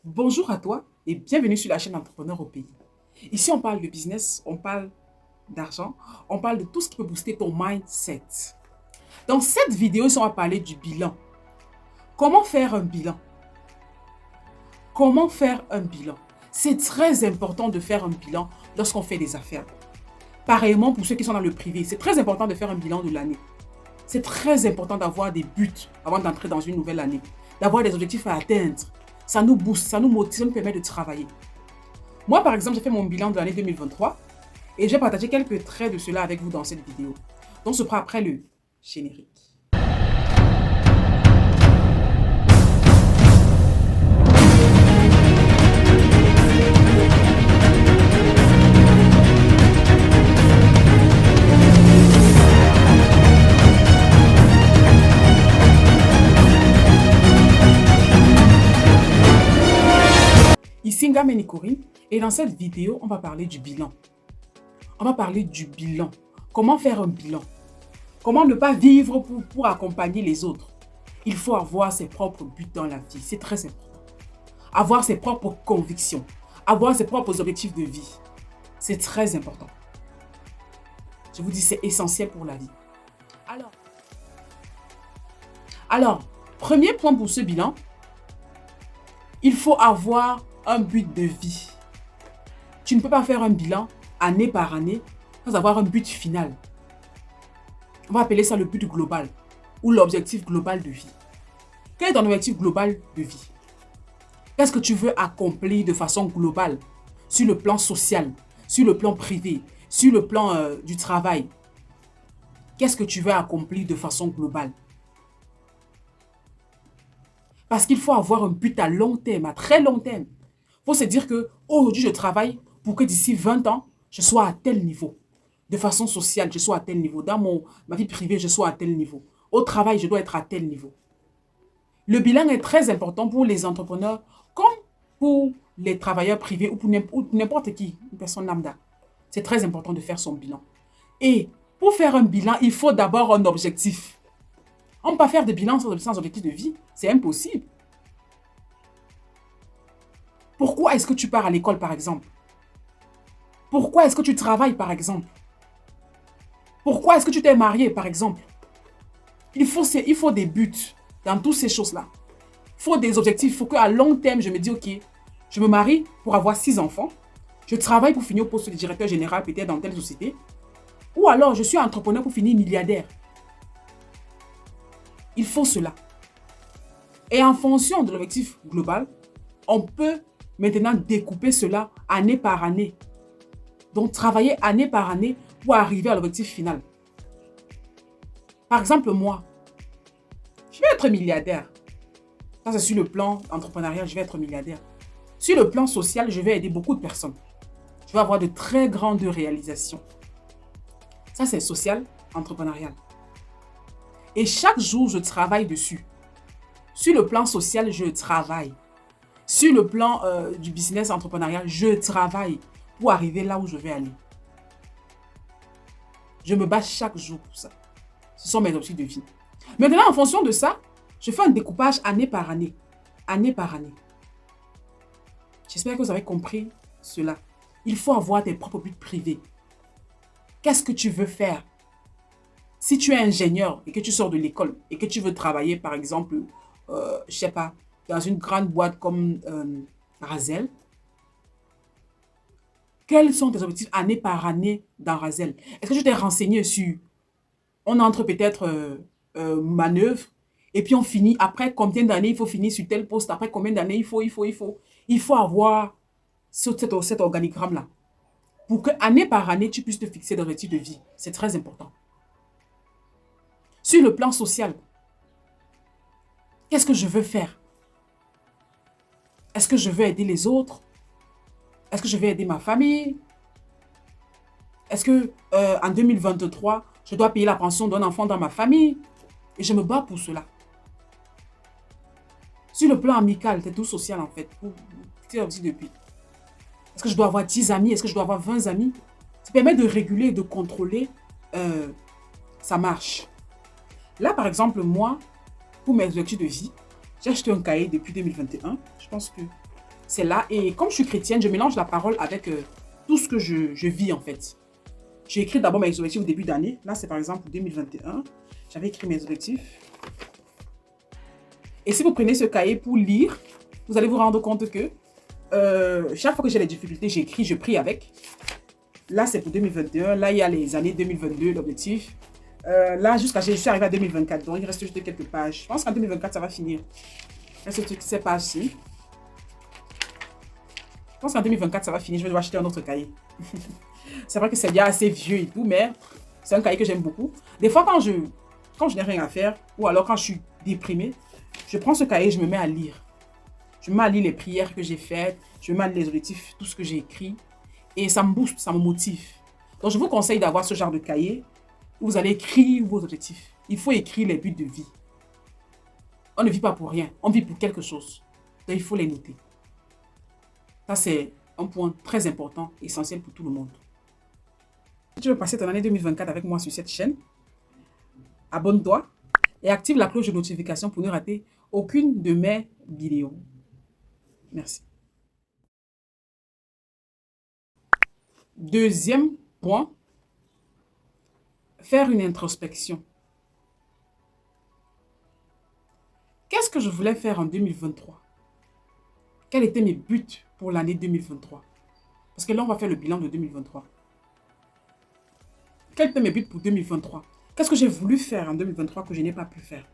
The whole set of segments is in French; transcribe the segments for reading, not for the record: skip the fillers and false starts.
Bonjour à toi et bienvenue sur la chaîne Entrepreneur au pays. Ici, on parle de business, on parle d'argent, on parle de tout ce qui peut booster ton mindset. Dans cette vidéo, on va parler du bilan. Comment faire un bilan? Comment faire un bilan? C'est très important de faire un bilan lorsqu'on fait des affaires. Pareillement pour ceux qui sont dans le privé, c'est très important de faire un bilan de l'année. C'est très important d'avoir des buts avant d'entrer dans une nouvelle année, d'avoir des objectifs à atteindre. Ça nous booste, ça nous motive, ça nous permet de travailler. Moi, par exemple, j'ai fait mon bilan de l'année 2023 et je vais partager quelques traits de cela avec vous dans cette vidéo. Donc, ce sera après le générique. Ici Ngameni Corinne et dans cette vidéo, on va parler du bilan. On va parler du bilan. Comment faire un bilan? Comment ne pas vivre pour accompagner les autres? Il faut avoir ses propres buts dans la vie. C'est très important. Avoir ses propres convictions. Avoir ses propres objectifs de vie. C'est très important. Je vous dis, c'est essentiel pour la vie. Alors, premier point pour ce bilan, il faut avoir un but de vie. Tu ne peux pas faire un bilan année par année sans avoir un but final. On va appeler ça le but global ou l'objectif global de vie. Quel est ton objectif global de vie? Qu'est-ce que tu veux accomplir de façon globale sur le plan social, sur le plan privé, sur le plan du travail? Qu'est-ce que tu veux accomplir de façon globale? Parce qu'il faut avoir un but à long terme, à très long terme. Il faut se dire que aujourd'hui, je travaille pour que d'ici 20 ans, je sois à tel niveau. De façon sociale, je sois à tel niveau. Dans ma vie privée, je sois à tel niveau. Au travail, je dois être à tel niveau. Le bilan est très important pour les entrepreneurs comme pour les travailleurs privés ou pour n'importe qui, une personne lambda. C'est très important de faire son bilan. Et pour faire un bilan, il faut d'abord un objectif. On ne peut pas faire de bilan sans objectif de vie. C'est impossible. Pourquoi est-ce que tu pars à l'école, par exemple? Pourquoi est-ce que tu travailles, par exemple? Pourquoi est-ce que tu t'es marié, par exemple? Il faut des buts dans toutes ces choses-là. Il faut des objectifs. Il faut qu'à long terme, je me dis, OK, je me marie pour avoir 6 enfants. Je travaille pour finir au poste de directeur général, peut-être dans telle société. Ou alors, je suis entrepreneur pour finir milliardaire. Il faut cela. Et en fonction de l'objectif global, on peut maintenant découper cela année par année. Donc, travailler année par année pour arriver à l'objectif final. Par exemple, moi, je vais être milliardaire. Ça, c'est sur le plan entrepreneurial, je vais être milliardaire. Sur le plan social, je vais aider beaucoup de personnes. Je vais avoir de très grandes réalisations. Ça, c'est social, entrepreneurial. Et chaque jour, je travaille dessus. Sur le plan social, je travaille. Sur le plan du business entrepreneurial, je travaille pour arriver là où je vais aller. Je me bats chaque jour pour ça. Ce sont mes objectifs de vie. Maintenant, en fonction de ça, je fais un découpage année par année. Année par année. J'espère que vous avez compris cela. Il faut avoir tes propres buts privés. Qu'est-ce que tu veux faire? Si tu es ingénieur et que tu sors de l'école et que tu veux travailler, par exemple, je sais pas, dans une grande boîte comme Razel, quels sont tes objectifs année par année dans Razel? Est-ce que tu t'es renseigné sur, on entre peut-être manœuvre, et puis on finit, après combien d'années il faut finir sur tel poste, après combien d'années il faut avoir cet organigramme-là. Pour que année par année, tu puisses te fixer des objectifs de vie. C'est très important. Sur le plan social, qu'est-ce que je veux faire? Est-ce que je veux aider les autres? Est-ce que je vais aider ma famille? Est-ce que en 2023, je dois payer la pension d'un enfant dans ma famille? Et je me bats pour cela. Sur le plan amical, c'est tout social en fait. C'est aussi depuis. Est-ce que je dois avoir 10 amis? Est-ce que je dois avoir 20 amis? Ça permet de réguler et de contrôler sa marche. Là, par exemple, moi, pour mes objectifs de vie, j'ai acheté un cahier depuis 2021. Je pense que c'est là. Et comme je suis chrétienne, je mélange la parole avec tout ce que je vis en fait. J'ai écrit d'abord mes objectifs au début d'année. Là, c'est par exemple 2021. J'avais écrit mes objectifs. Et si vous prenez ce cahier pour lire, vous allez vous rendre compte que chaque fois que j'ai des difficultés, j'écris, je prie avec. Là, c'est pour 2021. Là, il y a les années 2022, l'objectif. Là, je suis arrivé à 2024. Donc, il reste juste quelques pages. Je pense qu'en 2024, ça va finir. Il reste ces pages-ci. Je pense qu'en 2024, ça va finir. Je vais devoir acheter un autre cahier. C'est vrai que c'est déjà assez vieux et tout, mais c'est un cahier que j'aime beaucoup. Des fois, quand je n'ai rien à faire, ou alors quand je suis déprimée, je prends ce cahier et je me mets à lire. Je me mets à lire les prières que j'ai faites, je me mets à lire les objectifs, tout ce que j'ai écrit. Et ça me booste, ça me motive. Donc, je vous conseille d'avoir ce genre de cahier où vous allez écrire vos objectifs. Il faut écrire les buts de vie. On ne vit pas pour rien, on vit pour quelque chose. Donc, il faut les noter. Ça, c'est un point très important, essentiel pour tout le monde. Si tu veux passer ton année 2024 avec moi sur cette chaîne, abonne-toi et active la cloche de notification pour ne rater aucune de mes vidéos. Merci. Deuxième point, faire une introspection. Qu'est-ce que je voulais faire en 2023? Quels étaient mes buts pour l'année 2023? Parce que là, on va faire le bilan de 2023. Quels étaient mes buts pour 2023? Qu'est-ce que j'ai voulu faire en 2023 que je n'ai pas pu faire?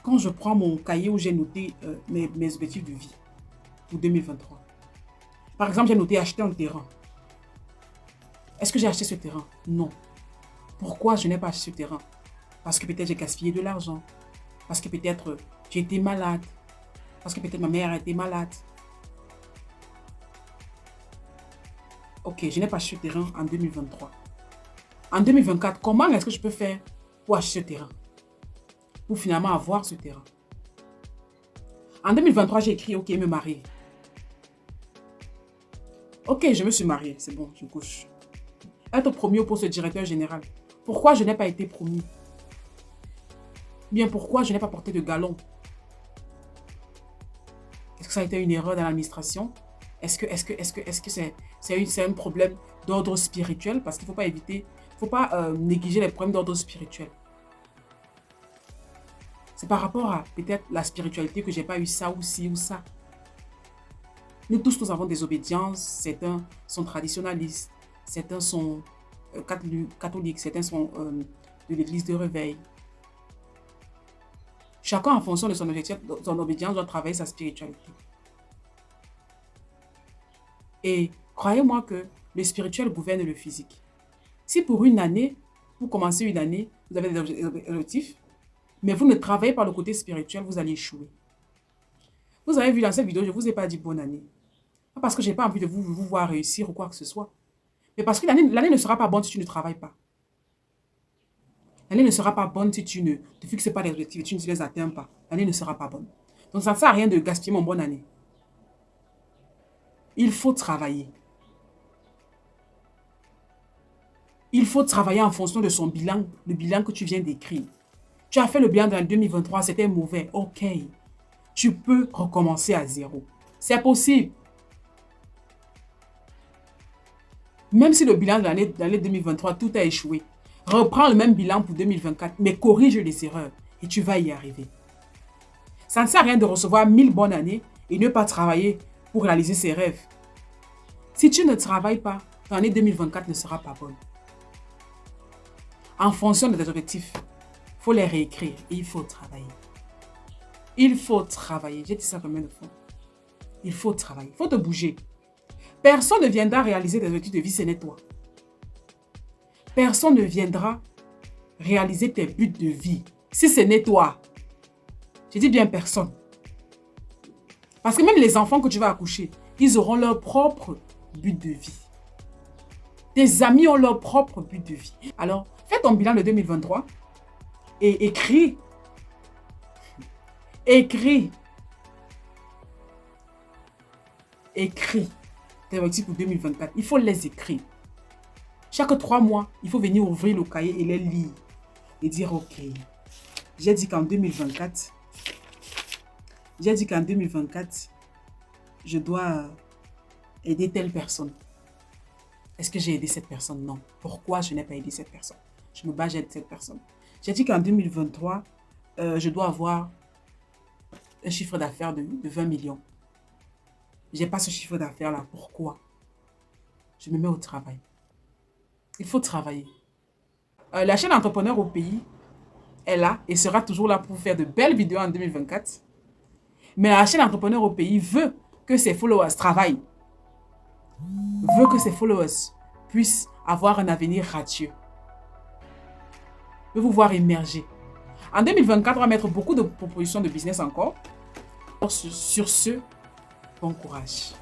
Quand je prends mon cahier où j'ai noté mes objectifs de vie pour 2023. Par exemple, j'ai noté acheter un terrain. Est-ce que j'ai acheté ce terrain? Non. Pourquoi je n'ai pas acheté ce terrain? Parce que peut-être j'ai gaspillé de l'argent. Parce que peut-être j'ai été malade. Parce que peut-être ma mère a été malade. Ok, je n'ai pas acheté ce terrain en 2023. En 2024, comment est-ce que je peux faire pour acheter ce terrain? Pour finalement avoir ce terrain. En 2023, j'ai écrit, ok, me marier. Ok, je me suis mariée, c'est bon, je couche. Être promu au poste de directeur général. Pourquoi je n'ai pas été promu? Bien, pourquoi je n'ai pas porté de galon? Est-ce que ça a été une erreur dans l'administration? Est-ce que c'est un problème d'ordre spirituel? Parce qu'il ne faut pas négliger les problèmes d'ordre spirituel. C'est par rapport à peut-être la spiritualité que je n'ai pas eu ça ou ci ou ça. Nous tous, nous avons des obédiences. Certains sont traditionnalistes. Certains sont catholiques. Certains sont de l'église de réveil. Chacun, en fonction de son objectif, son obédience, doit travailler sa spiritualité. Et croyez-moi que le spirituel gouverne le physique. Si pour une année, pour commencer une année, vous avez des objectifs, mais vous ne travaillez pas le côté spirituel, vous allez échouer. Vous avez vu dans cette vidéo, je ne vous ai pas dit bonne année. Pas parce que je n'ai pas envie de vous voir réussir ou quoi que ce soit. Mais parce que l'année ne sera pas bonne si tu ne travailles pas. L'année ne sera pas bonne si tu ne te fixes pas des objectifs et tu ne les atteins pas. L'année ne sera pas bonne. Donc ça ne sert à rien de gaspiller mon bonne année. Il faut travailler. Il faut travailler en fonction de son bilan, le bilan que tu viens d'écrire. Tu as fait le bilan dans 2023, c'était mauvais. Ok. Tu peux recommencer à zéro. C'est possible. Même si le bilan de l'année 2023, tout a échoué. Reprends le même bilan pour 2024, mais corrige les erreurs et tu vas y arriver. Ça ne sert à rien de recevoir 1000 bonnes années et ne pas travailler pour réaliser ses rêves. Si tu ne travailles pas, ton année 2024 ne sera pas bonne. En fonction de tes objectifs, il faut les réécrire et il faut travailler. Il faut travailler. J'ai dit ça combien de fois? Il faut travailler. Il faut te bouger. Personne ne viendra réaliser tes objectifs de vie, ce n'est toi. Personne ne viendra réaliser tes buts de vie si ce n'est toi. Je dis bien personne. Parce que même les enfants que tu vas accoucher, ils auront leur propre but de vie. Tes amis ont leur propre but de vie. Alors, fais ton bilan de 2023 et écris. Écris tes objectifs pour 2024. Il faut les écrire. Chaque 3 mois, il faut venir ouvrir le cahier et les lire. Et dire, ok, j'ai dit qu'en 2024, J'ai dit qu'en 2024, je dois aider telle personne. Est-ce que j'ai aidé cette personne? Non. Pourquoi je n'ai pas aidé cette personne? Je me bats, j'aide cette personne. J'ai dit qu'en 2023, je dois avoir un chiffre d'affaires de 20 millions. Je n'ai pas ce chiffre d'affaires-là. Pourquoi? Je me mets au travail. Il faut travailler. La chaîne Entrepreneur au pays est là et sera toujours là pour faire de belles vidéos en 2024. Mais la chaîne Entrepreneur au pays veut que ses followers travaillent. Veut que ses followers puissent avoir un avenir radieux. Veut vous voir émerger. En 2024, on va mettre beaucoup de propositions de business encore. Sur ce, bon courage.